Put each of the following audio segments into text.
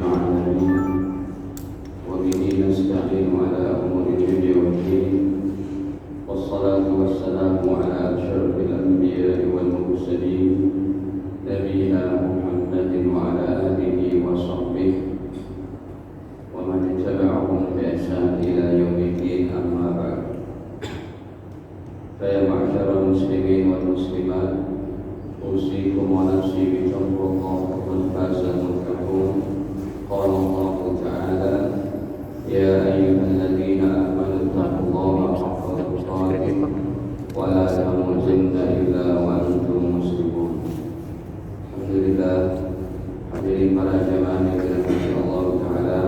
العالمين وبه نستعين على أمور الدنيا والدين والصلاة والسلام على أشرف الأنبياء والمرسلين نبينا محمد وعلى آله وصحبه ومن تبعهم بإحسان إلى يوم الدين أما بعد فيا معشر المسلمين والمسلمات أوصيكم ونفسي بتقوى الله فقد فاز المتقون قال الله تعالى يا أيها الذين آمنوا اتقوا الله حق تقاته ولا تموتن إلا وأنتم مسلمون. Alhamdulillah, hadirin para jamaah yang dirahmati Allah Taala,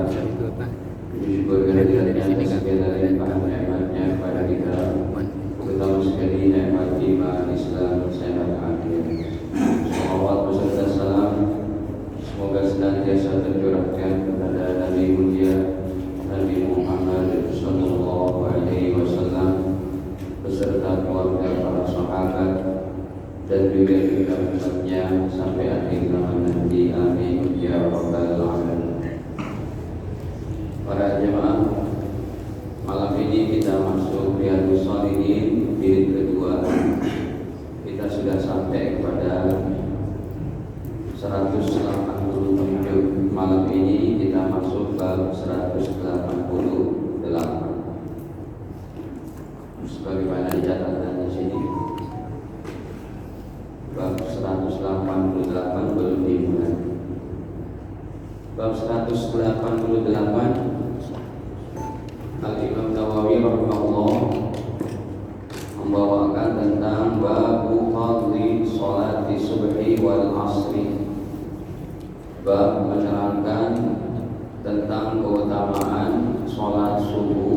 bersyukur kehadirannya segala limpahan nikmatnya kepada kita, terutama sekali nikmat iman, Islam, sehat, afiat. Salawat beserta salam semoga senantiasa tercurahkan kepada Nabi mulia Nabi Muhammad sallallahu alaihi wasallam beserta keluarga para sahabat dan juga umatnya sampai akhir zaman nanti. Amin ya rabbal alamin. Para jemaah, malam ini kita masuk Riyadhus Shalihin jilid kedua. Kita sudah sampai kepada 187. Malam ini kita masuk bab 188. Sebagaimana dicatatkan di sini, bab 188 belum dimulai. Bab 188 Al-Imam Nawawi rahimahullah membawakan tentang babu fadli sholati subhi wal asri. Bab menerangkan tentang keutamaan sholat subuh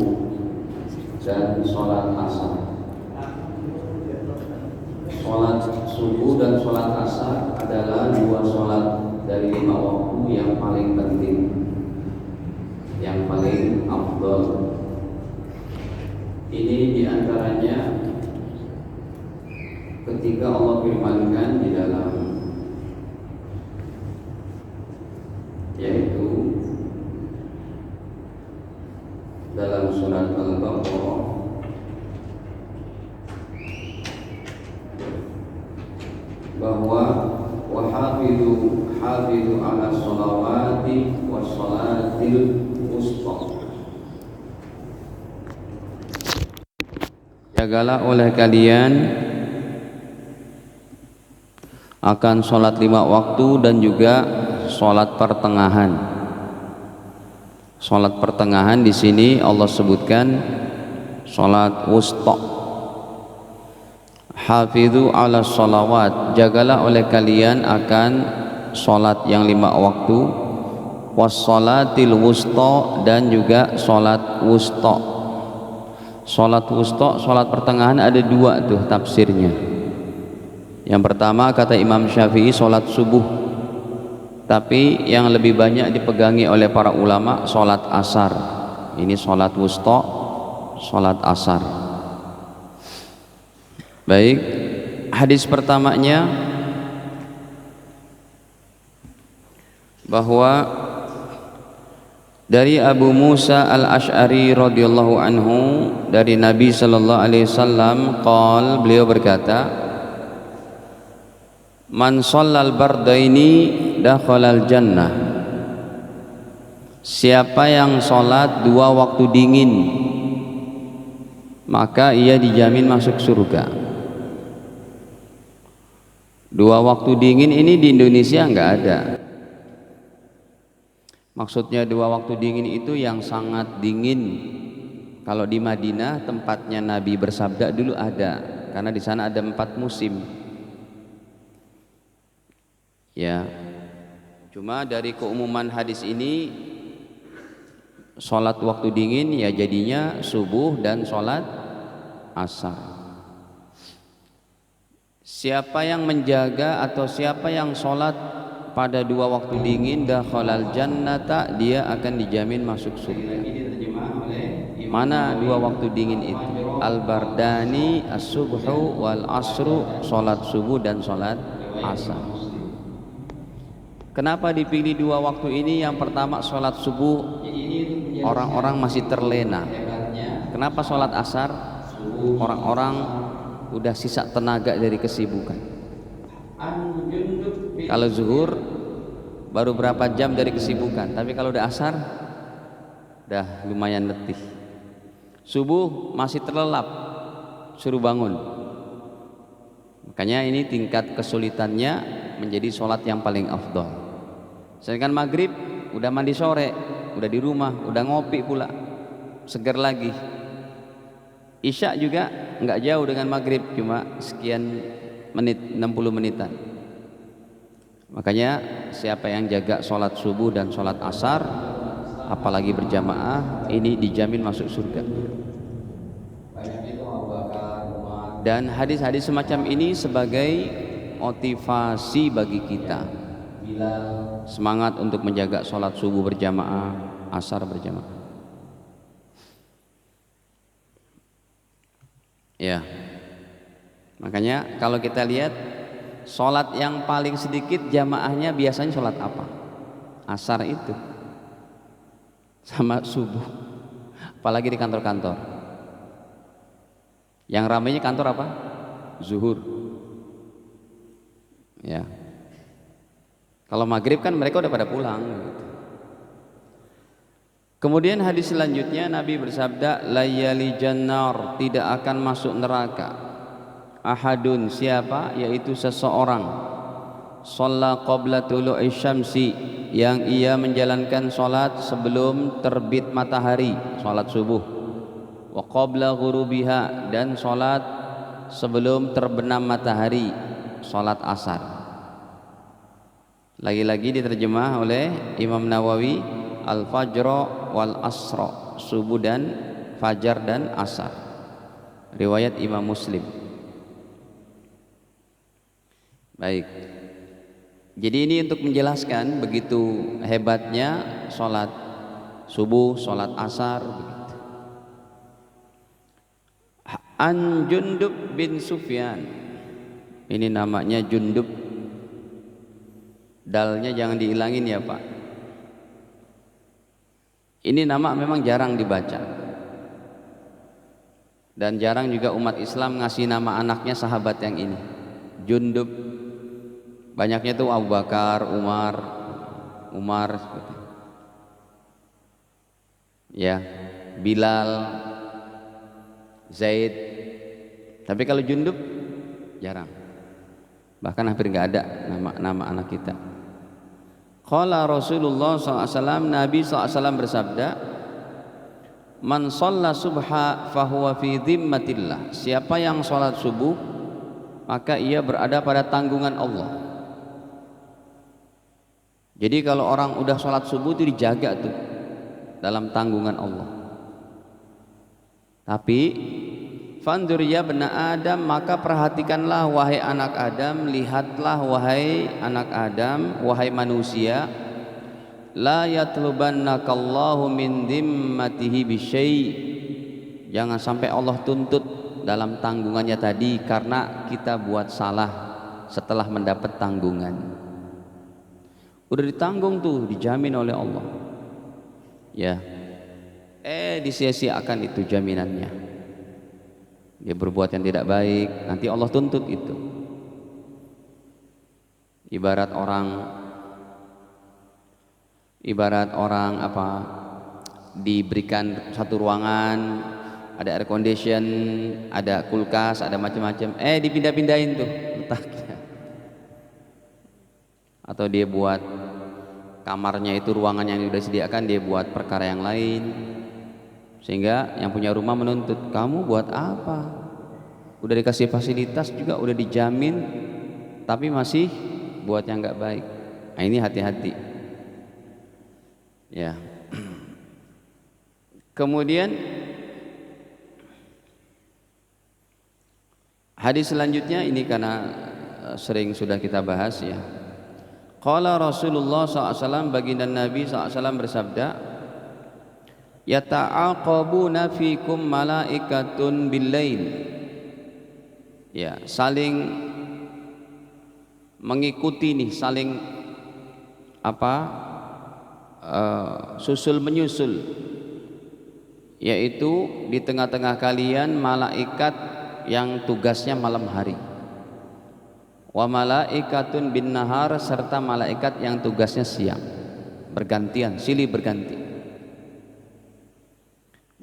dan sholat asar. Sholat subuh dan sholat asar adalah dua sholat dari 5 waktu yang paling penting, yang paling afdal. Ini diantaranya ketika Allah firmankan di dalam, yaitu dalam surat Al-Baqarah bahwa hafizu ala sholawati was sholatil wusta. Jagalah oleh kalian akan sholat 5 waktu dan juga sholat pertengahan. Sholat pertengahan di sini Allah sebutkan sholat wusta. Hafidhu ala sholawat, jagalah oleh kalian akan sholat yang 5 waktu, wassolatil wusta, dan juga sholat wusta. Sholat wusta, sholat pertengahan ada 2 tuh tafsirnya. Yang pertama kata Imam Syafi'i sholat subuh, tapi yang lebih banyak dipegangi oleh para ulama sholat asar. Ini sholat wusta, sholat asar. Baik, hadis pertamanya bahwa dari Abu Musa al-Ash'ari radhiyallahu anhu, dari Nabi sallallahu alaihi wasallam qol, beliau berkata, man shallal bardaini dakhalal jannah. Siapa yang sholat 2 waktu dingin, maka ia dijamin masuk surga. 2 waktu dingin ini di Indonesia enggak ada. Maksudnya 2 waktu dingin itu yang sangat dingin. Kalau di Madinah tempatnya Nabi bersabda dulu ada, karena di sana ada 4 musim. Ya. Cuma dari keumuman hadis ini, sholat waktu dingin ya jadinya subuh dan sholat asar. Siapa yang menjaga atau siapa yang sholat pada 2 waktu dingin, dakhalal jannata, dia akan dijamin masuk surga. Mana 2 waktu dingin itu? Al-bardani as-subhu wal asru, sholat subuh dan sholat asar. Kenapa dipilih dua waktu ini? Yang pertama sholat subuh orang-orang masih terlena. Kenapa sholat asar? Orang-orang udah sisa tenaga dari kesibukan. Kalau zuhur baru berapa jam dari kesibukan, tapi kalau udah asar udah lumayan letih. Subuh masih terlelap, suruh bangun. Makanya ini tingkat kesulitannya menjadi sholat yang paling afdal. Sedangkan maghrib udah mandi sore, udah di rumah, udah ngopi pula, segar lagi. Isya juga nggak jauh dengan maghrib, cuma sekian menit, 60 menitan. Makanya siapa yang jaga sholat subuh dan sholat asar, apalagi berjamaah, ini dijamin masuk surga. Dan hadis-hadis semacam ini sebagai motivasi bagi kita, semangat untuk menjaga sholat subuh berjamaah, asar berjamaah. Ya, makanya kalau kita lihat sholat yang paling sedikit jamaahnya biasanya sholat apa? Asar itu sama subuh, apalagi di kantor-kantor. Yang ramainya kantor apa? Zuhur. Ya. Kalau maghrib kan mereka udah pada pulang gitu. Kemudian hadis selanjutnya Nabi bersabda, layali jannar, tidak akan masuk neraka ahadun, siapa? Yaitu seseorang shalla qabla tulu'i syamsi, yang ia menjalankan salat sebelum terbit matahari, salat subuh, wa qabla ghurubiha, dan salat sebelum terbenam matahari, salat asar. Lagi-lagi diterjemah oleh Imam Nawawi, al-fajr wal asra, subuh dan fajar dan asar, riwayat Imam Muslim. Baik, jadi ini untuk menjelaskan begitu hebatnya sholat subuh, sholat asar begitu. An Jundub bin Sufyan, ini namanya Jundub, dalnya jangan dihilangin ya Pak. Ini nama memang jarang dibaca, dan jarang juga umat Islam ngasih nama anaknya sahabat yang ini, Jundub. Banyaknya itu Abu Bakar, Umar seperti. Ya, Bilal, Zaid. Tapi kalau Jundub jarang, bahkan hampir nggak ada nama anak kita. Qala Rasulullah SAW, Nabi SAW bersabda, man shalla subha fahuwa fi dhimmatillah, siapa yang sholat subuh maka ia berada pada tanggungan Allah. Jadi kalau orang udah sholat subuh itu dijaga tuh dalam tanggungan Allah. Tapi fandur ya bena Adam, maka perhatikanlah wahai anak Adam, lihatlah wahai anak Adam, wahai manusia, la yatlubannakallahu min dhimmatihi bisyai, jangan sampai Allah tuntut dalam tanggungannya tadi karena kita buat salah setelah mendapat tanggungan. Udah ditanggung tuh, dijamin oleh Allah. Ya, disia-siakan itu jaminannya. Dia berbuat yang tidak baik, nanti Allah tuntut itu. Ibarat orang apa, diberikan satu ruangan, ada air condition, ada kulkas, ada macam-macam, dipindah-pindahin tuh letaknya. Atau dia buat kamarnya itu, ruangan yang sudah disediakan, dia buat perkara yang lain, sehingga yang punya rumah menuntut, kamu buat apa? Udah dikasih fasilitas juga, udah dijamin, tapi masih buat yang nggak baik. Nah, ini hati-hati ya. Kemudian hadis selanjutnya ini karena sering sudah kita bahas ya. Qala Rasulullah SAW, baginda Nabi SAW bersabda, yata'aqabuna fikum malaikatun billail, ya, saling mengikuti nih, saling apa susul menyusul, yaitu di tengah-tengah kalian malaikat yang tugasnya malam hari, wa malaikatun bin nahar, serta malaikat yang tugasnya siang, bergantian, silih berganti.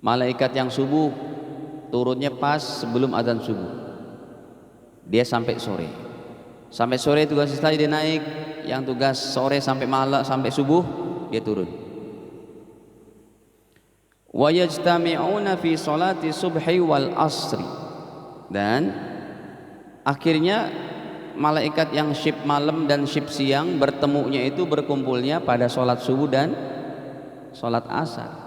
Malaikat yang subuh turunnya pas sebelum azan subuh, dia sampai sore. Sampai sore tugas selesai dia naik, yang tugas sore sampai malam sampai subuh dia turun. Wa yajtami'una fi sholati subhi wal asri, dan akhirnya malaikat yang shift malam dan shift siang bertemunya itu, berkumpulnya pada sholat subuh dan sholat asar.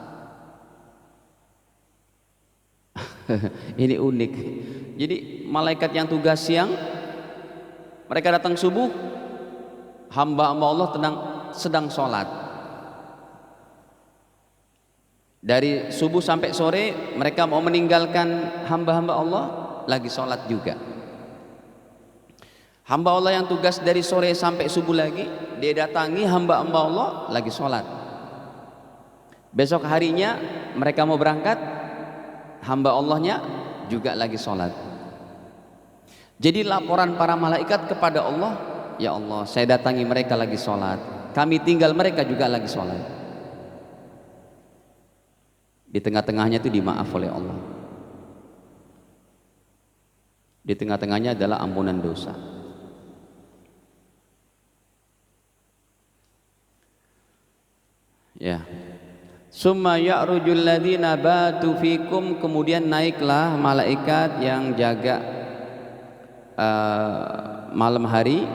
Ini unik. Jadi malaikat yang tugas siang mereka datang subuh, hamba-hamba Allah sedang sholat. Dari subuh sampai sore mereka mau meninggalkan hamba-hamba Allah lagi sholat juga. Hamba Allah yang tugas dari sore sampai subuh lagi, dia datangi hamba-hamba Allah lagi sholat. Besok harinya mereka mau berangkat, hamba Allahnya juga lagi sholat. Jadi laporan para malaikat kepada Allah, ya Allah, saya datangi mereka lagi sholat, kami tinggal mereka juga lagi sholat. Di tengah-tengahnya itu dimaaf oleh Allah. Di tengah-tengahnya adalah ampunan dosa. Ya. Summa ya'rujul ladzina batu fikum, kemudian naiklah malaikat yang jaga malam hari,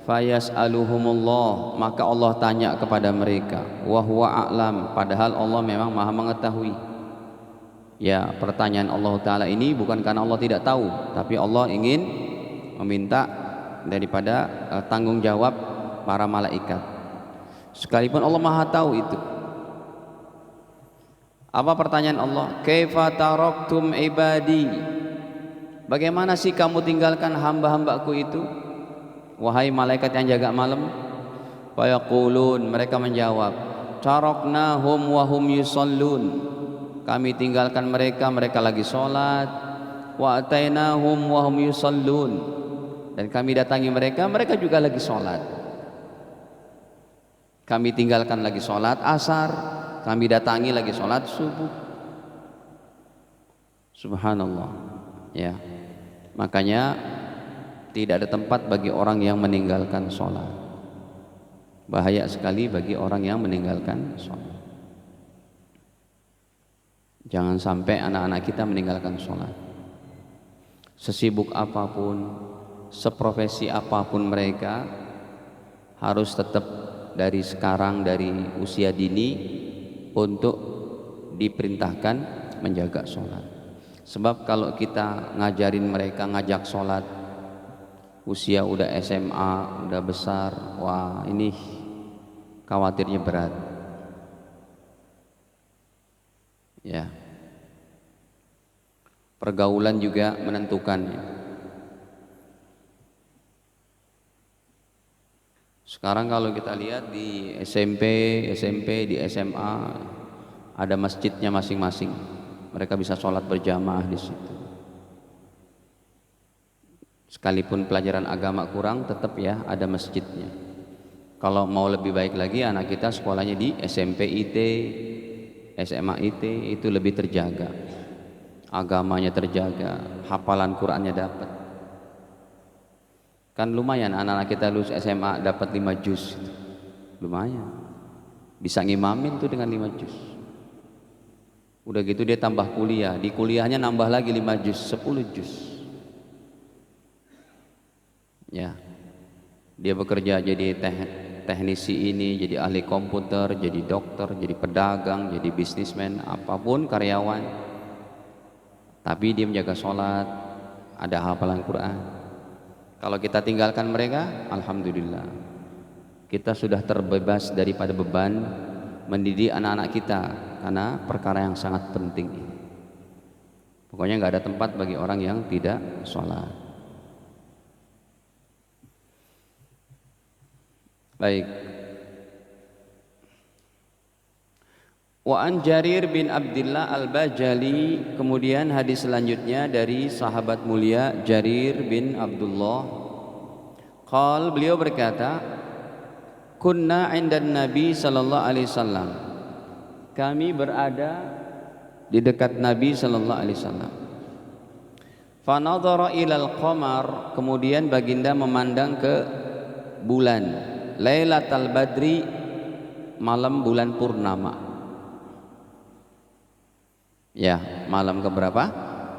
fayas'aluhumullah, maka Allah tanya kepada mereka, wa huwa a'lam, padahal Allah memang Maha mengetahui. Ya, pertanyaan Allah Ta'ala ini bukan karena Allah tidak tahu, tapi Allah ingin meminta daripada tanggung jawab para malaikat, sekalipun Allah Maha tahu itu. Apa pertanyaan Allah? Kaifa taraktum ibadi, bagaimana sih kamu tinggalkan hamba-hambaku itu, wahai malaikat yang jaga malam? Fayaqulun, mereka menjawab, taraknahum wa hum yusallun, kami tinggalkan mereka, mereka lagi sholat. Wa atainahum wa hum yusallun, dan kami datangi mereka, mereka juga lagi sholat. Kami tinggalkan lagi sholat asar, kami datangi lagi sholat subuh. Subhanallah. Ya, makanya tidak ada tempat bagi orang yang meninggalkan sholat. Bahaya sekali bagi orang yang meninggalkan sholat. Jangan sampai anak-anak kita meninggalkan sholat. Sesibuk apapun, seprofesi apapun mereka, harus tetap dari sekarang, dari usia dini, untuk diperintahkan menjaga sholat. Sebab kalau kita ngajarin mereka ngajak sholat usia udah SMA, udah besar, wah ini khawatirnya berat. Ya, pergaulan juga menentukannya. Sekarang kalau kita lihat di SMP, di SMA ada masjidnya masing-masing. Mereka bisa sholat berjamaah di situ. Sekalipun pelajaran agama kurang, tetap ya ada masjidnya. Kalau mau lebih baik lagi, anak kita sekolahnya di SMP IT, SMA IT, itu lebih terjaga. Agamanya terjaga, hafalan Qur'annya dapat. Kan lumayan anak-anak kita lulus SMA dapat 5 juz, lumayan, bisa ngimamin tuh dengan 5 juz. Udah gitu dia tambah kuliah, di kuliahnya nambah lagi 5 juz, 10 juz. Ya, dia bekerja jadi teknisi ini, jadi ahli komputer, jadi dokter, jadi pedagang, jadi bisnismen, apapun karyawan, tapi dia menjaga sholat, ada hafalan Quran. Kalau kita tinggalkan mereka, alhamdulillah, kita sudah terbebas daripada beban mendidik anak-anak kita, karena perkara yang sangat penting ini. Pokoknya nggak ada tempat bagi orang yang tidak sholat. Baik, Wa an Jarir bin Abdullah Al-Bajali, kemudian hadis selanjutnya dari sahabat mulia Jarir bin Abdullah. Qal, beliau berkata, kunna 'indan Nabi sallallahu alaihi wasallam. Kami berada di dekat Nabi sallallahu alaihi wasallam. Fa nadhara ilal qamar, kemudian baginda memandang ke bulan. Lailatul Badri, malam bulan purnama. Ya, malam keberapa?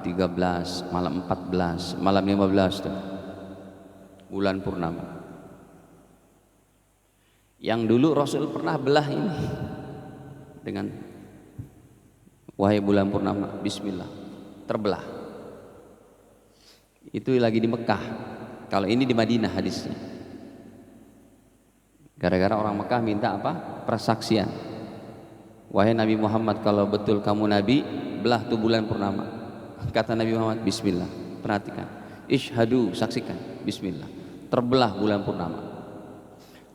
13, malam 14, malam 15 tuh. Bulan purnama. Yang dulu Rasul pernah belah ini dengan wahai bulan purnama, bismillah, terbelah. Itu lagi di Mekah. Kalau ini di Madinah hadisnya. Gara-gara orang Mekah minta apa? Persaksian. Wahai Nabi Muhammad, kalau betul kamu Nabi, belah tuh bulan purnama. Kata Nabi Muhammad, bismillah. Perhatikan. Ishhadu, saksikan. Bismillah. Terbelah bulan purnama.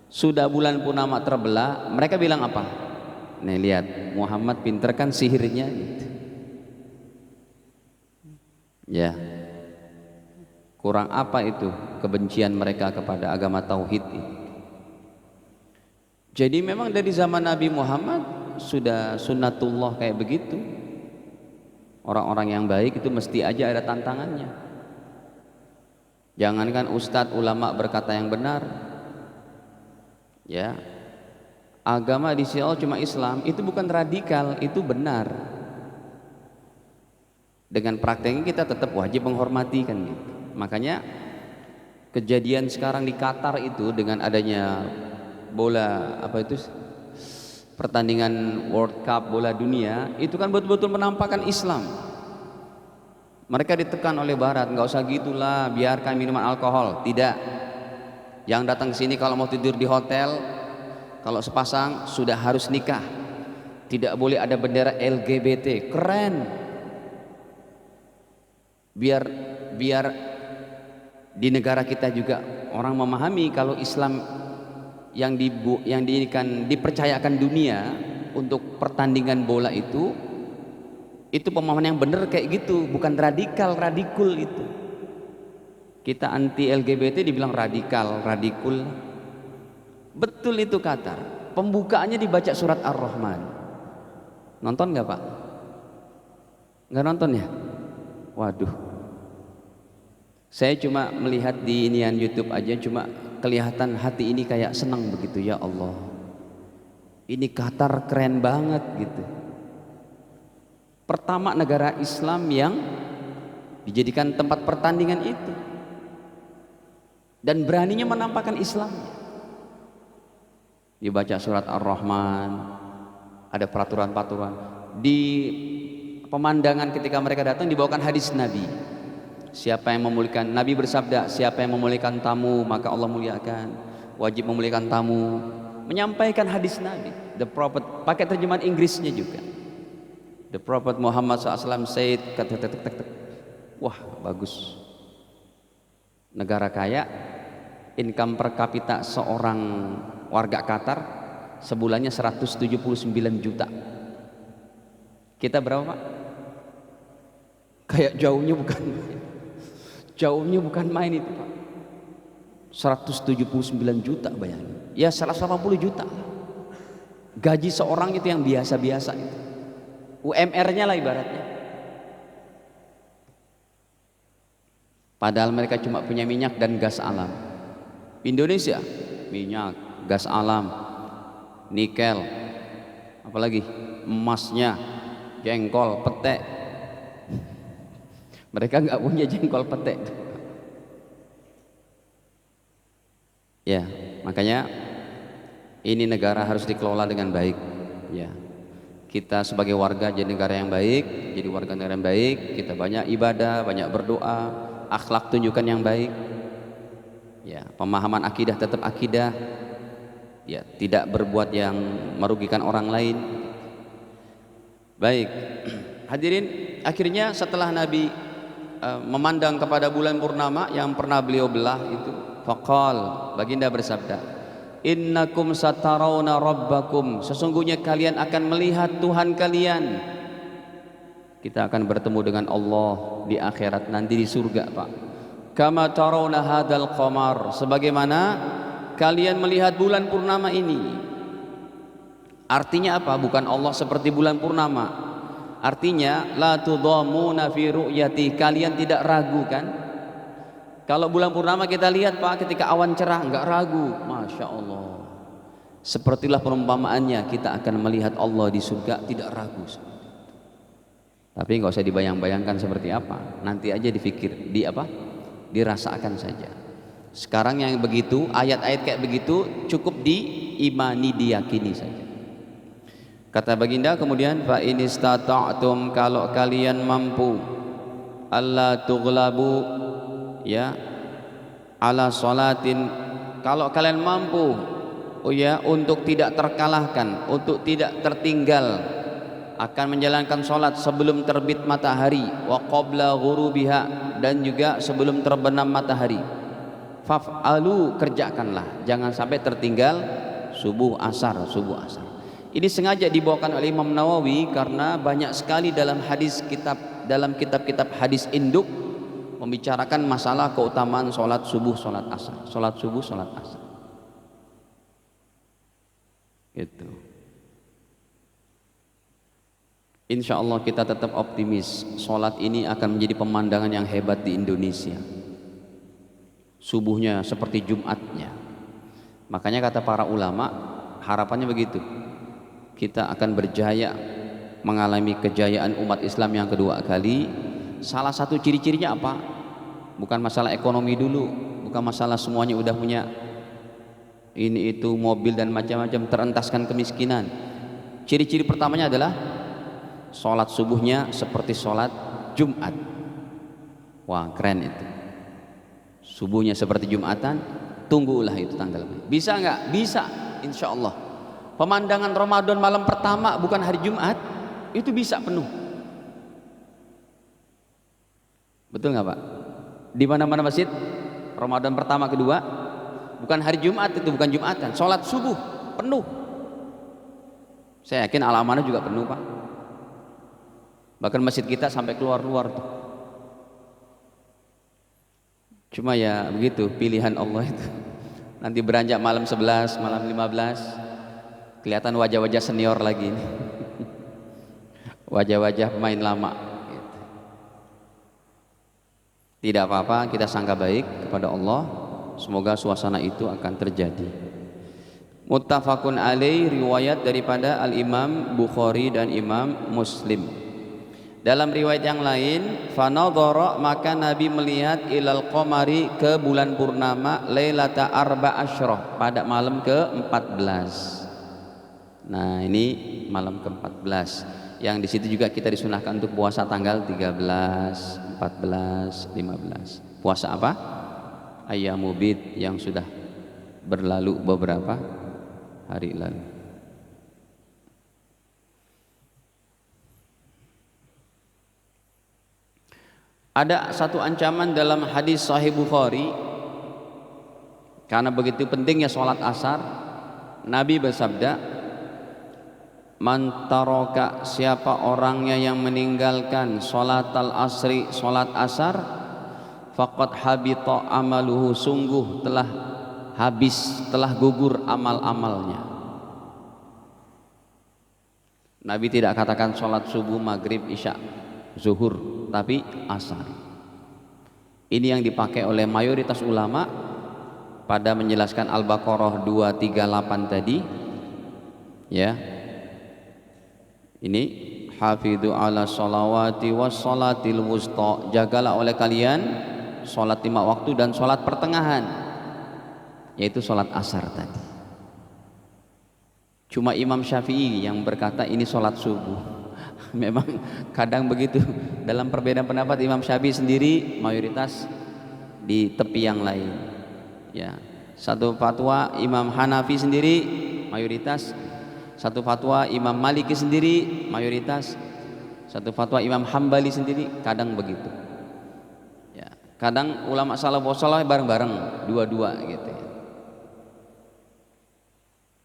Sudah bulan purnama terbelah, mereka bilang apa? Nih lihat, Muhammad pinter kan sihirnya gitu. Ya. Kurang apa itu kebencian mereka kepada agama tauhid ini? Jadi memang dari zaman Nabi Muhammad sudah sunnatullah kayak begitu. Orang-orang yang baik itu mesti aja ada tantangannya. Jangankan ustadz ulama berkata yang benar, ya, agama di sisi Allah cuma Islam, itu bukan radikal, itu benar. Dengan prakteknya kita tetap wajib menghormati kan gitu. Makanya kejadian sekarang di Qatar itu dengan adanya bola apa itu pertandingan World Cup bola dunia itu kan betul-betul menampakkan Islam. Mereka ditekan oleh Barat, nggak usah gitulah, biarkan minuman alkohol. Tidak. Yang datang ke sini kalau mau tidur di hotel, kalau sepasang sudah harus nikah. Tidak boleh ada bendera LGBT. Keren. Biar di negara kita juga orang memahami kalau Islam yang dipercayakan dunia untuk pertandingan bola itu pemahaman yang benar kayak gitu, bukan radikul itu. Kita anti LGBT dibilang radikul. Betul itu Qatar. Pembukaannya dibaca surat Ar-Rahman. Nonton nggak Pak? Nggak nonton ya? Waduh. Saya cuma melihat di inian YouTube aja, cuma kelihatan hati ini kayak senang begitu, ya Allah. Ini Qatar keren banget gitu. Pertama negara Islam yang dijadikan tempat pertandingan itu. Dan beraninya menampakkan Islam. Dibaca surat Ar-Rahman, ada peraturan-peraturan. Di pemandangan ketika mereka datang dibawakan hadis Nabi. Siapa yang memuliakan, Nabi bersabda, siapa yang memuliakan tamu maka Allah muliakan. Wajib memuliakan tamu. Menyampaikan hadis Nabi. The Prophet, pakai terjemahan Inggrisnya juga. The Prophet Muhammad SAW said, wah bagus. Negara kaya, income per kapita seorang warga Qatar sebulannya 179 juta. Kita berapa Pak? Kayak jauhnya bukan main itu Pak. 179 juta bayangin. Ya 180 juta. Gaji seorang itu yang biasa-biasa itu. UMR-nya lah ibaratnya. Padahal mereka cuma punya minyak dan gas alam. Indonesia minyak, gas alam, nikel, apalagi emasnya, jengkol, petek. Mereka nggak punya jengkol petek. Ya, makanya ini negara harus dikelola dengan baik. Ya, kita sebagai warga jadi negara yang baik, jadi warga negara yang baik. Kita banyak ibadah, banyak berdoa, akhlak tunjukkan yang baik. Ya, pemahaman akidah tetap akidah. Ya, tidak berbuat yang merugikan orang lain. Baik, hadirin, akhirnya setelah Nabi memandang kepada bulan purnama yang pernah beliau belah itu, faqal, baginda bersabda, innakum satarawna rabbakum, sesungguhnya kalian akan melihat Tuhan kalian. Kita akan bertemu dengan Allah di akhirat nanti di surga, Pak. Kama tarawna hadzal qamar, sebagaimana kalian melihat bulan purnama ini. Artinya apa? Bukan Allah seperti bulan purnama. Artinya la tudhamuna fi ru'yati, kalian tidak ragu kan? Kalau bulan purnama kita lihat, Pak, ketika awan cerah enggak ragu. Masya Allah. Sepertilah perumpamaannya, kita akan melihat Allah di surga tidak ragu. Tapi nggak usah dibayang-bayangkan seperti apa, nanti aja dipikir, dirasakan saja. Sekarang yang begitu, ayat-ayat kayak begitu cukup diimani, diyakini saja. Kata baginda kemudian, fa in istata'tum, kalau kalian mampu, alla tughlabu, ya, ala salatin, kalau kalian mampu, untuk tidak terkalahkan, untuk tidak tertinggal, akan menjalankan sholat sebelum terbit matahari, wa qabla ghurubiha, dan juga sebelum terbenam matahari. Faf'alu, kerjakanlah, jangan sampai tertinggal subuh asar. Ini sengaja dibawakan oleh Imam Nawawi karena banyak sekali dalam kitab-kitab hadis induk membicarakan masalah keutamaan sholat subuh, sholat asar, sholat subuh, sholat asar. Gitu. Insya Allah kita tetap optimis, sholat ini akan menjadi pemandangan yang hebat di Indonesia. Subuhnya seperti Jumatnya. Makanya kata para ulama, harapannya begitu, kita akan berjaya, mengalami kejayaan umat Islam yang kedua kali. Salah satu ciri-cirinya apa? Bukan masalah ekonomi dulu, bukan masalah semuanya udah punya ini itu mobil dan macam-macam, terentaskan kemiskinan. Ciri-ciri pertamanya adalah sholat subuhnya seperti sholat Jumat. Wah, keren itu. Subuhnya seperti Jumatan, tunggulah itu tanggal. Bisa nggak? Bisa, insya Allah. Pemandangan Ramadan malam pertama bukan hari Jumat, itu bisa penuh. Betul nggak, Pak? Di mana-mana masjid Ramadan pertama kedua bukan hari Jumat, itu bukan Jumatan, sholat subuh penuh. Saya yakin Al-Amanah juga penuh, Pak. Bahkan masjid kita sampai keluar-luar tuh. Cuma ya begitu pilihan Allah itu. Nanti beranjak malam 11, malam 15 kelihatan wajah-wajah senior lagi nih. Wajah-wajah pemain lama gitu. Tidak apa-apa, kita sangka baik kepada Allah, semoga suasana itu akan terjadi. Muttafaqun alaih, riwayat daripada Al-Imam Bukhari dan Imam Muslim. Dalam riwayat yang lain, fanadhara, maka Nabi melihat ilal qamari, ke bulan purnama, lailata arba asyrah, pada malam ke-14. Nah, ini malam ke-14 yang di situ juga kita disunahkan untuk puasa tanggal 13, 14, 15. Puasa apa? Ayyamul bid yang sudah berlalu beberapa hari lalu. Ada satu ancaman dalam hadis Sahih Bukhari, karena begitu pentingnya sholat asar. Nabi bersabda, man taraka, siapa orangnya yang meninggalkan sholat al-asri, sholat asar, faqad habita amaluhu, sungguh telah habis, telah gugur amal-amalnya. Nabi tidak katakan sholat subuh, maghrib, isya, zuhur, tapi asar. Ini yang dipakai oleh mayoritas ulama pada menjelaskan Al-Baqarah 238 tadi, ya. Ini hafidhu ala sholawati was sholatil wusta, jagalah oleh kalian sholat 5 waktu dan sholat pertengahan, yaitu sholat asar tadi. Cuma Imam Syafi'i yang berkata ini sholat subuh. Memang kadang begitu, dalam perbedaan pendapat Imam Syafi'i sendiri mayoritas di tepi yang lain, ya. Satu fatwa Imam Hanafi sendiri mayoritas, satu fatwa Imam Maliki sendiri mayoritas, satu fatwa Imam Hambali sendiri, kadang begitu, ya. Kadang ulama salafus saleh bareng-bareng, dua-dua gitu, ya.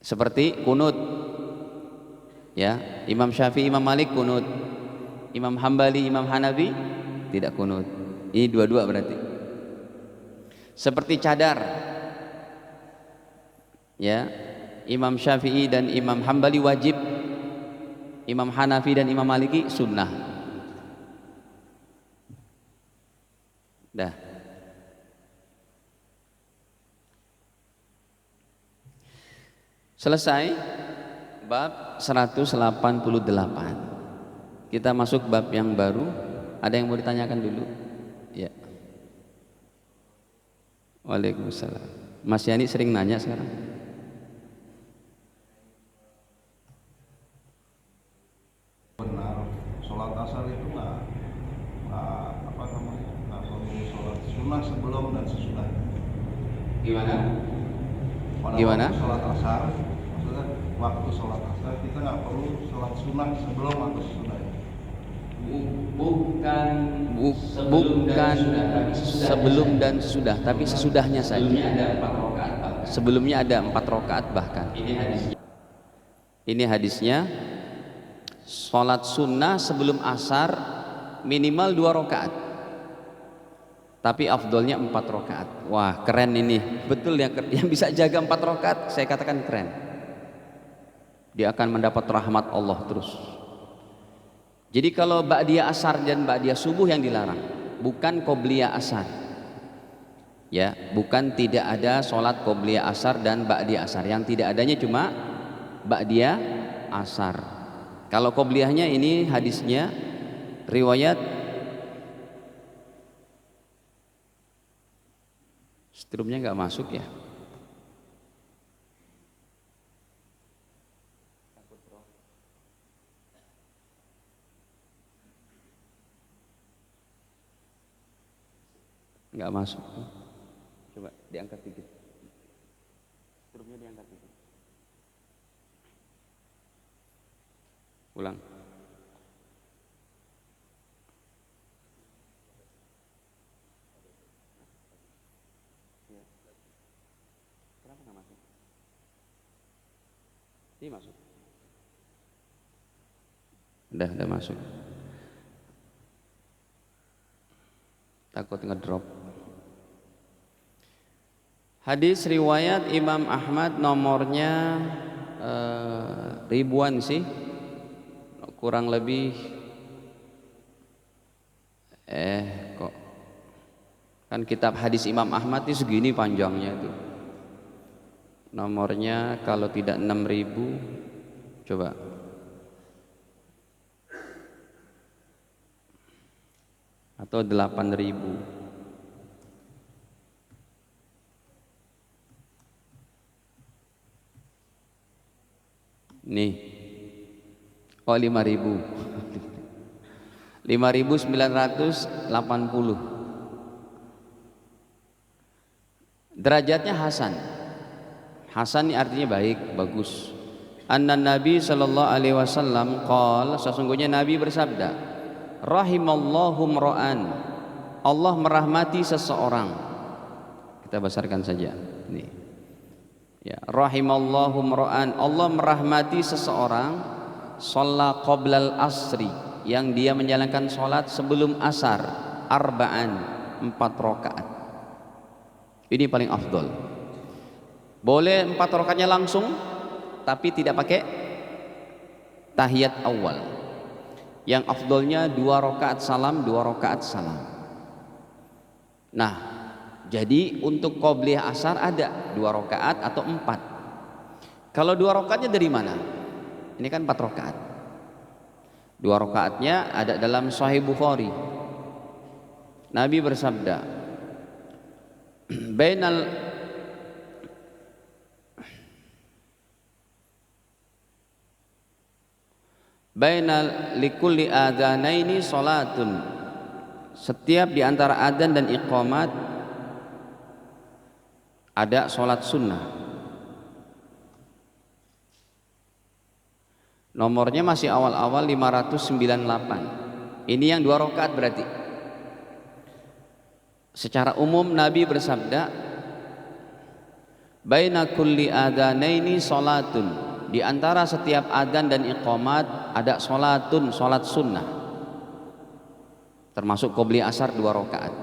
seperti kunut, ya. Imam Syafi'i, Imam Malik kunut, Imam Hambali, Imam Hanafi tidak kunut. Ini dua-dua berarti. Seperti cadar, ya. Imam Syafi'i dan Imam Hambali wajib, Imam Hanafi dan Imam Maliki sunnah. Dah. Selesai bab 188. Kita masuk bab yang baru. Ada yang mau ditanyakan dulu? Ya. Waalaikumsalam. Mas Yani sering nanya sekarang. Benar, sholat asar itu nggak apa namanya, nggak perlu sholat sunnah sebelum dan sesudah. Gimana? Pada Gimana? waktu sholat asar, maksudnya waktu sholat asar kita nggak perlu sholat sunnah sebelum atau sesudah. Bukan sebelum dan sesudah, tapi sesudahnya saja. Sebelumnya ada 4 rakaat bahkan. Ini hadisnya. Sholat sunnah sebelum asar minimal 2 rakaat, tapi afdolnya 4 rakaat. Wah, keren ini, betul ya. Yang bisa jaga 4 rakaat saya katakan keren. Dia akan mendapat rahmat Allah terus. Jadi kalau ba'diyah asar dan ba'diyah subuh yang dilarang, bukan qobliyah asar, ya, bukan tidak ada sholat qobliyah asar dan ba'diyah asar. Yang tidak adanya cuma ba'diyah asar. Kalau qobliyahnya ini hadisnya riwayat strumnya nggak masuk ya. Nggak masuk. Coba diangkat dikit. Strumnya diangkat dikit. Ulang. Kenapa nggak masuk? Ini masuk. Udah masuk. Takut ngedrop. Hadis riwayat Imam Ahmad, nomornya ribuan sih, kurang lebih kok kan kitab hadis Imam Ahmad itu segini panjangnya itu. Nomornya kalau tidak 6.000, coba atau 8.000. Nih, oh 5.000. 5.980. Derajatnya hasan. Hasan ini artinya baik, bagus. Anna Nabi sallallahu alaihi wasallam qala, sesungguhnya Nabi bersabda, rahimallahu mra'an, Allah merahmati seseorang. Kita basarkan saja. Nih. Ya, rahimallahu mra'an, Allah merahmati seseorang shalla qoblal asri, yang dia menjalankan sholat sebelum asar, arba'an, 4 rakaat. Ini paling afdol. Boleh 4 rakaatnya langsung, tapi tidak pakai tahiyat awal. Yang afdolnya 2 rakaat salam, 2 rakaat salam. Nah, jadi untuk qobliyah asar ada 2 rakaat atau 4. Kalau 2 rakaatnya dari mana? Ini kan 4 rakaat. 2 rakaatnya ada dalam Sahih Bukhari. Nabi bersabda, bainal likulli adzanaini salatun, setiap di antara adzan dan iqamat ada sholat sunnah. Nomornya masih awal-awal 598. Ini yang 2 rakaat berarti. Secara umum Nabi bersabda, Baina kulli adzanaini salatun, di antara setiap adzan dan iqamat ada salatun, salat sunnah, termasuk qobliyah asar 2 rakaat.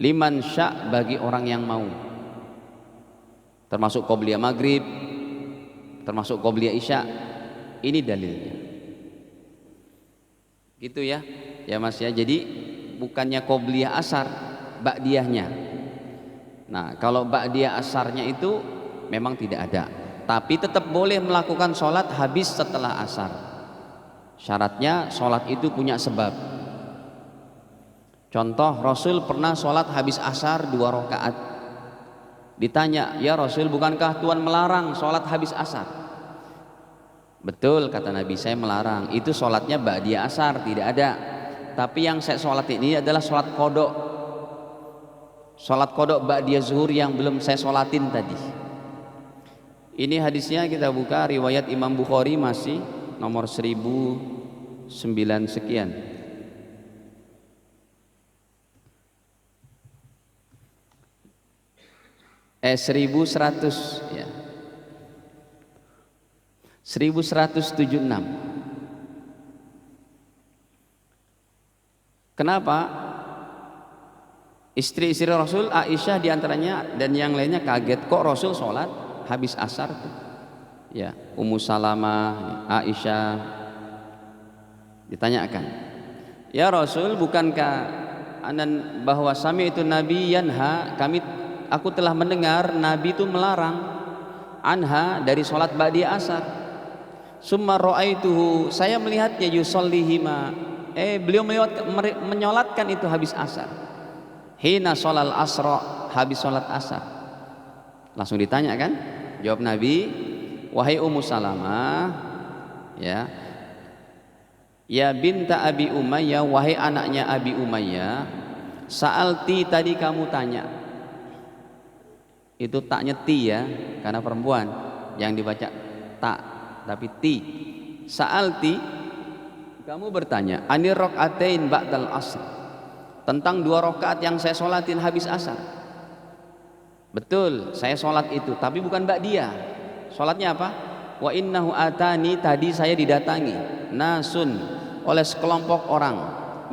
Liman sya', bagi orang yang mau, termasuk qobliyah maghrib, termasuk qobliyah isya. Ini dalilnya gitu ya Mas ya. Jadi bukannya qobliyah asar, ba'diyahnya. Nah kalau ba'diyah asarnya itu memang tidak ada, tapi tetap boleh melakukan sholat habis setelah asar. Syaratnya sholat itu punya sebab. Contoh, Rasul pernah sholat habis asar 2 rakaat. Ditanya, ya Rasul, bukankah Tuhan melarang sholat habis asar? Betul, kata Nabi, saya melarang. Itu sholatnya ba'diyah asar, tidak ada. Tapi yang saya sholat ini adalah sholat kodok. Sholat kodok ba'diyah zuhur yang belum saya sholatin tadi. Ini hadisnya kita buka riwayat Imam Bukhari, masih nomor 1009 sekian. 1100 ya. 1176. Kenapa? Istri-istri Rasul, Aisyah diantaranya dan yang lainnya kaget, kok Rasul sholat habis asar tuh? Ya, Ummu Salamah, Aisyah ditanyakan, ya Rasul, bukankah anan bahwa sami itu Nabi yanha, aku telah mendengar Nabi itu melarang anha dari sholat ba'diyah asar. Summa ra'aituhu, saya melihatnya yusallihima, beliau menyolatkan itu habis asar. Hina sholal asra, habis sholat asar. Langsung ditanya kan, jawab Nabi, wahai Ummu Salamah, ya binta Abi Umayyah, wahai anaknya Abi Umayyah, sa'alti, tadi kamu tanya. Itu taknya ti ya, karena perempuan, yang dibaca tak tapi ti. Sa'alti, kamu bertanya, anir rok'atain ba'dal asr, tentang 2 rakaat yang saya sholatin habis asar. Betul, saya sholat itu, tapi bukan ba'diyah. Sholatnya apa? Wa innahu atani, tadi saya didatangi, nasun, oleh sekelompok orang,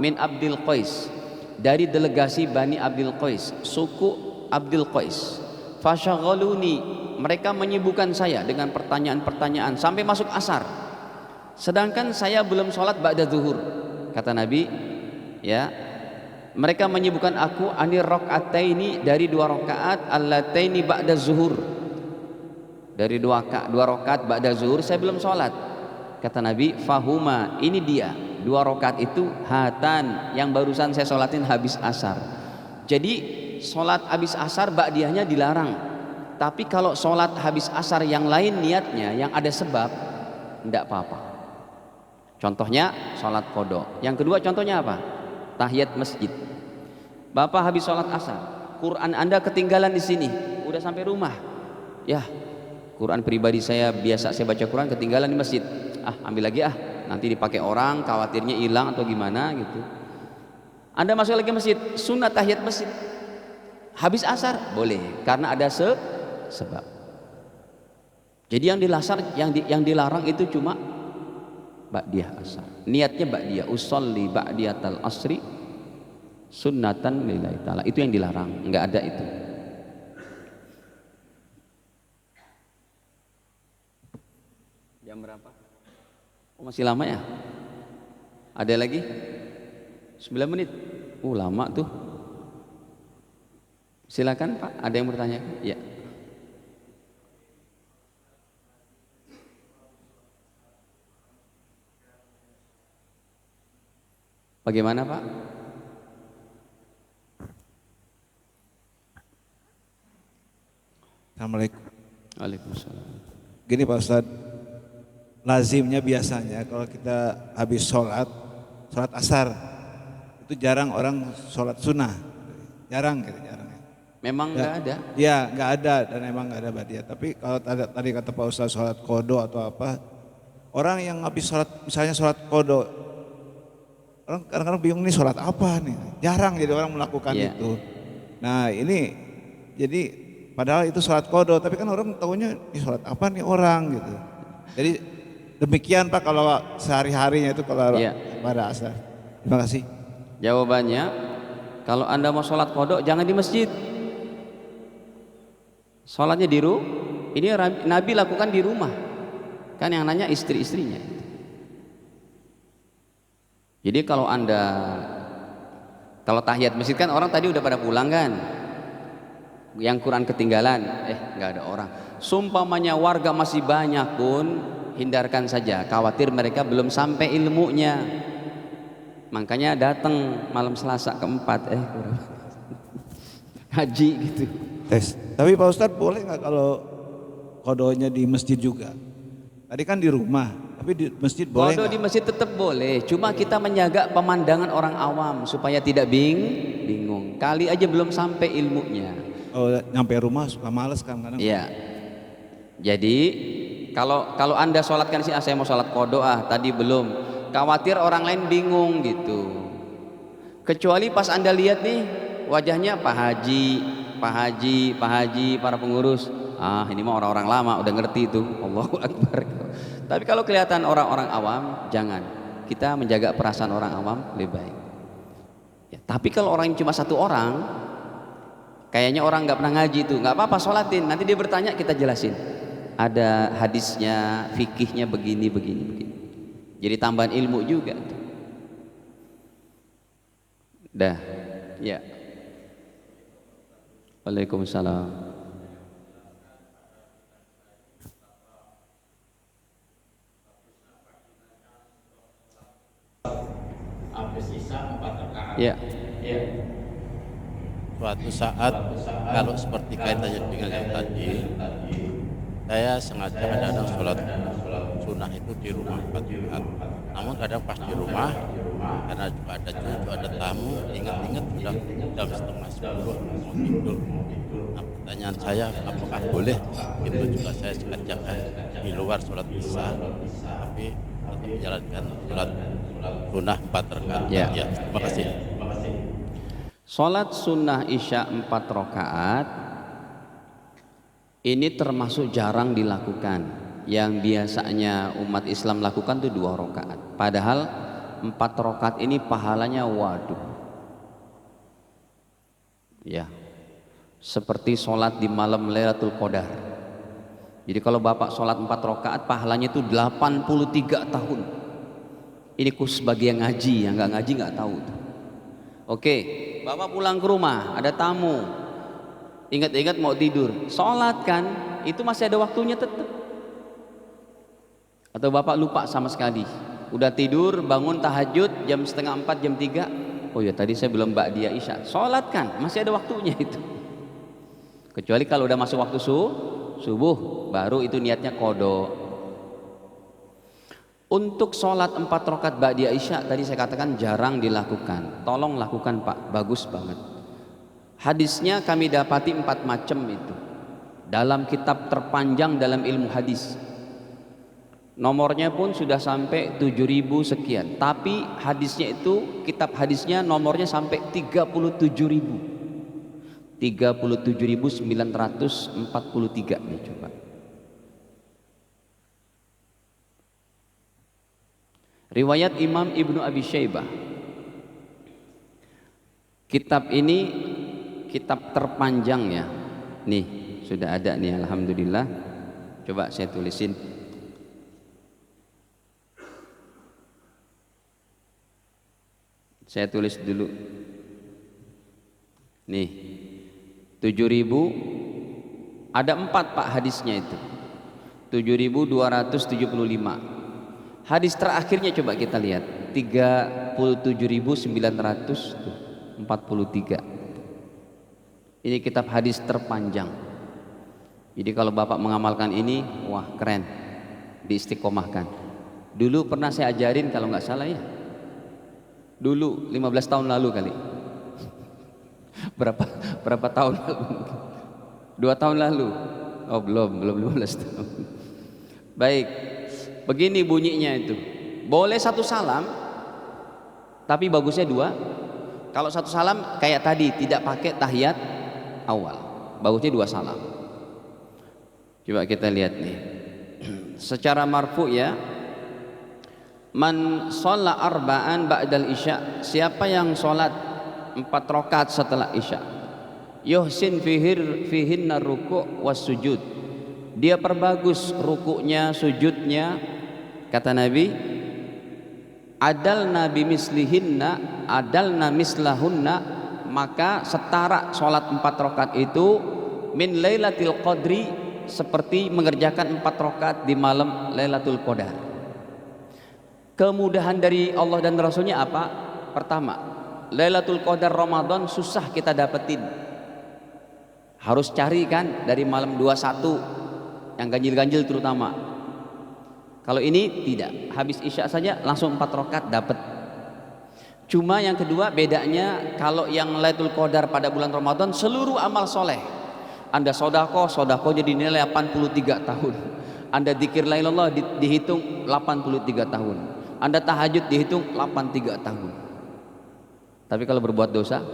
min Abdil Qais, dari delegasi Bani Abdil Qais, suku Abdil Qais. Fasyaghaluni, mereka menyibukkan saya dengan pertanyaan-pertanyaan sampai masuk asar, sedangkan saya belum sholat ba'da zuhur. Kata Nabi, ya, mereka menyibukkan aku anir rakaataini, dari 2 rakaat allataini ba'da zuhur, dari 2 rakaat ba'da zuhur saya belum sholat. Kata Nabi, fahuma, ini dia 2 rakaat itu, hatan, yang barusan saya sholatin habis asar. Jadi sholat habis asar ba'diyahnya dilarang, tapi kalau sholat habis asar yang lain niatnya yang ada sebab, tidak apa-apa. Contohnya sholat qadha. Yang kedua contohnya apa? Tahiyat masjid. Bapak habis sholat asar, Quran Anda ketinggalan di sini, udah sampai rumah, ya Quran pribadi saya, biasa saya baca Quran, ketinggalan di masjid, ambil lagi, nanti dipakai orang, khawatirnya hilang atau gimana gitu. Anda masuk lagi masjid, sunat tahiyat masjid habis asar, boleh, karena ada sebab. Jadi yang dilarang itu cuma ba'diyah asar. Niatnya ba'diyah, usolli ba'diyatal asri sunnatan lillahi ta'ala, itu yang dilarang, enggak ada itu. Jam berapa? Masih lama ya? Ada lagi? 9 menit. Lama tuh. Silakan Pak, ada yang bertanya? Ya. Bagaimana Pak? Assalamualaikum. Waalaikumsalam. Gini Pak Ustadz, lazimnya biasanya kalau kita habis sholat asar, itu jarang orang sholat sunnah, jarang gitu, jarang. Memang nggak ada? Ya nggak ada, dan emang nggak ada ba'diyah. Tapi kalau tadi kata Pak Ustadz sholat qadha atau apa, orang yang habis sholat, misalnya sholat qadha, orang kadang-kadang bingung nih sholat apa nih, jarang jadi orang melakukan itu. Nah ini jadi Padahal itu sholat qadha, tapi kan orang tahunya ini sholat apa nih orang gitu. Jadi demikian Pak kalau sehari-harinya itu kalau Iya. pada asar. Terima kasih. Jawabannya, kalau Anda mau sholat qadha jangan di masjid. Sholatnya di rumah. Ini Nabi lakukan di rumah. Kan yang nanya istri-istrinya. Jadi kalau tahiyat masjid kan orang tadi udah pada pulang kan. Yang Quran ketinggalan, nggak ada orang. Sumpamanya warga masih banyak pun hindarkan saja, khawatir mereka belum sampai ilmunya. Makanya datang malam Selasa keempat haji gitu. Tes. Tapi Pak Ustadz boleh nggak kalau qadhanya di masjid juga? Tadi kan di rumah, tapi di masjid boleh Qadha nggak? di masjid tetap boleh, cuma kita menjaga pemandangan orang awam supaya tidak bingung. Kali aja belum sampai ilmunya. Oh, nyampe rumah suka males kan kadang. Iya. Jadi kalau Anda sholatkan sih, saya mau sholat qadha tadi belum. Khawatir orang lain bingung gitu. Kecuali pas Anda lihat nih wajahnya Pak Haji, para pengurus. Ini mah orang-orang lama udah ngerti itu. Allahu Akbar. Tapi kalau kelihatan orang-orang awam, jangan. Kita menjaga perasaan orang awam lebih baik. Ya, tapi kalau orang cuma satu orang, kayaknya orang nggak pernah ngaji tuh, nggak apa-apa sholatin. Nanti dia bertanya kita jelasin. Ada hadisnya, fikihnya begini. Jadi tambahan ilmu juga. Dah, ya. Waalaikumsalam. Ya. Suatu saat kalau seperti kaitannya dengan yang tadi, saya sengaja kadang sholat sunnah itu di rumah 4 rakaat. Namun kadang pas di rumah karena juga ada cucu, ada tamu, ingat-ingat sudah jam setengah 10 mau tidur. Nah, pertanyaan saya, apakah boleh itu juga saya sengaja di luar sholat isya, tapi tetap menjalankan sholat sunnah 4 rakaat. Ya. Terima kasih. Sholat sunnah isya 4 rakaat ini termasuk jarang dilakukan. Yang biasanya umat Islam lakukan itu 2 rakaat. Padahal 4 rakaat ini pahalanya waduh. Ya, seperti sholat di malam Lailatul Qadar. Jadi kalau Bapak sholat 4 rakaat pahalanya itu 83 tahun. Ini khusus bagi yang ngaji, yang nggak ngaji nggak tahu tuh. Oke, Bapak pulang ke rumah, ada tamu, ingat-ingat mau tidur, sholat kan, itu masih ada waktunya tetap. Atau Bapak lupa sama sekali, udah tidur, bangun tahajud jam setengah 4, jam 3, oh ya tadi saya belum ba'diyah isya, sholat kan, masih ada waktunya itu. Kecuali kalau udah masuk waktu subuh, baru itu niatnya qadha. Untuk sholat 4 rakaat ba'diyah isya tadi saya katakan jarang dilakukan. Tolong lakukan Pak, bagus banget. Hadisnya kami dapati 4 macam itu dalam kitab terpanjang dalam ilmu hadis. Nomornya pun sudah sampai 7.000 sekian. Tapi hadisnya itu, kitab hadisnya nomornya sampai 37.000. 37.943 nih coba. Riwayat Imam Ibnu Abi Syaibah. Kitab ini kitab terpanjang ya. Nih, sudah ada nih alhamdulillah. Coba saya tulisin. Saya tulis dulu. Nih. 7.000 ada 4 Pak hadisnya itu. 7.275. Hadis terakhirnya coba kita lihat 37.943. Ini kitab hadis terpanjang. Jadi kalau Bapak mengamalkan ini, wah keren, diistiqomahkan. Dulu pernah saya ajarin kalau nggak salah ya, dulu 15 tahun lalu kali. berapa tahun lalu? 2 tahun lalu. Oh belum 15 tahun. Baik. Begini bunyinya itu, boleh 1 salam, tapi bagusnya 2. Kalau 1 salam kayak tadi tidak pakai tahiyat awal, bagusnya 2 salam. Coba kita lihat nih. Secara marfu ya. Man shalla arba'an ba'dal isya, siapa yang sholat 4 rakaat setelah isya, yuhsin fihinna ruku' was sujud, dia perbagus rukuknya, sujudnya, kata Nabi, adalna bimislihinna adalna mislahunna, maka setara sholat 4 rakaat itu min lailatul qadri, seperti mengerjakan 4 rakaat di malam Lailatul Qadar. Kemudahan dari Allah dan Rasulnya apa? Pertama, Lailatul Qadar Ramadan susah kita dapetin, harus cari kan dari malam 21 yang ganjil-ganjil terutama. Kalau ini tidak, habis isya saja langsung 4 rakaat dapat. Cuma yang kedua bedanya, kalau yang Lailatul Qadar pada bulan Ramadan seluruh amal soleh, Anda sodako jadi nilai 83 tahun, Anda dzikir la ilaha illallah dihitung 83 tahun, Anda tahajud dihitung 83 tahun. Tapi kalau berbuat dosa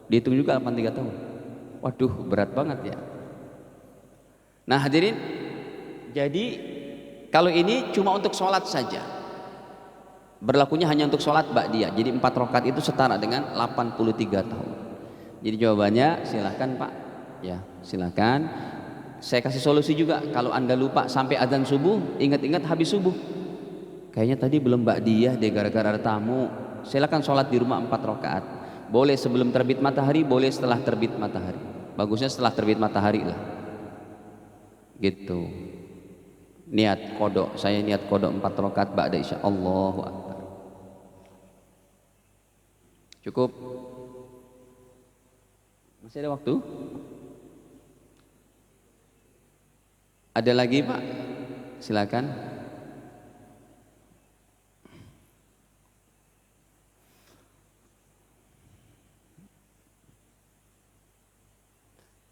dihitung juga 83 tahun. Waduh, berat banget ya. Nah hadirin, jadi kalau ini cuma untuk sholat saja, berlakunya hanya untuk sholat ba'diyah. Jadi 4 rakaat itu setara dengan 83 tahun. Jadi jawabannya silahkan Pak, ya silahkan. Saya kasih solusi juga, kalau Anda lupa sampai azan subuh, ingat-ingat habis subuh, kayaknya tadi belum ba'diyah deh gara-gara ada tamu, silakan sholat di rumah 4 rakaat. Boleh sebelum terbit matahari, boleh setelah terbit matahari. Bagusnya setelah terbit matahari lah, gitu. Niat kodok, saya niat kodok 4 rakaat ba'da isya. Allahu Akbar. Cukup? Masih ada waktu? Ada lagi Pak? Silakan.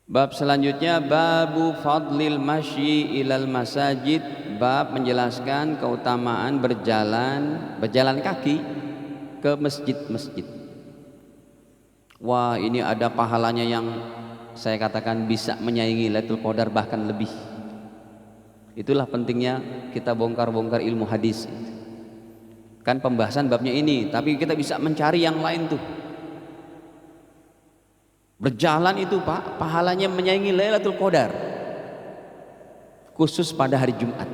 Bab selanjutnya, babu fadlil masyi ilal masajid, bab menjelaskan keutamaan berjalan kaki ke masjid-masjid. Wah, ini ada pahalanya yang saya katakan bisa menyaingi Lailatul Qadar, bahkan lebih. Itulah pentingnya kita bongkar-bongkar ilmu hadis. Kan pembahasan babnya ini, tapi kita bisa mencari yang lain tuh. Berjalan itu Pak, pahalanya menyaingi Lailatul Qadar, khusus pada hari Jumat.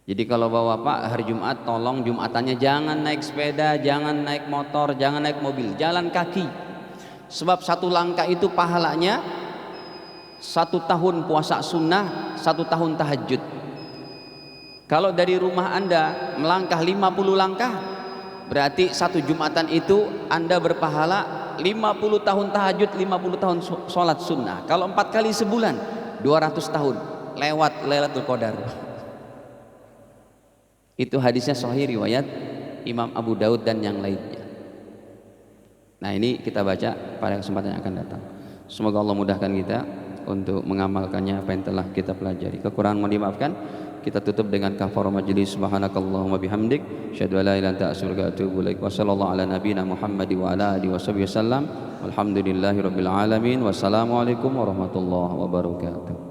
Jadi kalau Bapak hari Jumat, tolong Jumatannya jangan naik sepeda, jangan naik motor, jangan naik mobil, jalan kaki. Sebab 1 langkah itu pahalanya 1 tahun puasa sunnah, 1 tahun tahajud. Kalau dari rumah Anda melangkah 50 langkah, berarti 1 Jumatan itu Anda berpahala 50 tahun tahajud, 50 tahun sholat sunnah. Kalau 4 kali sebulan, 200 tahun lewat Lailatul Qadar. Itu hadisnya sahih riwayat Imam Abu Daud dan yang lainnya. Nah ini kita baca pada kesempatan yang akan datang. Semoga Allah mudahkan kita untuk mengamalkannya apa yang telah kita pelajari. Kekurangan mohon dimaafkan. Kita tutup dengan kafarah majlis. Subhanakallahumma bihamdik, asyhadu an la ilaha illa anta astaghfiruka wa atubu ilaik. Wa sallallahu ala nabiyyina Muhammad wa ala alihi wasallam. Walhamdulillahirabbil alamin. Wassalamualaikum warahmatullahi wabarakatuh.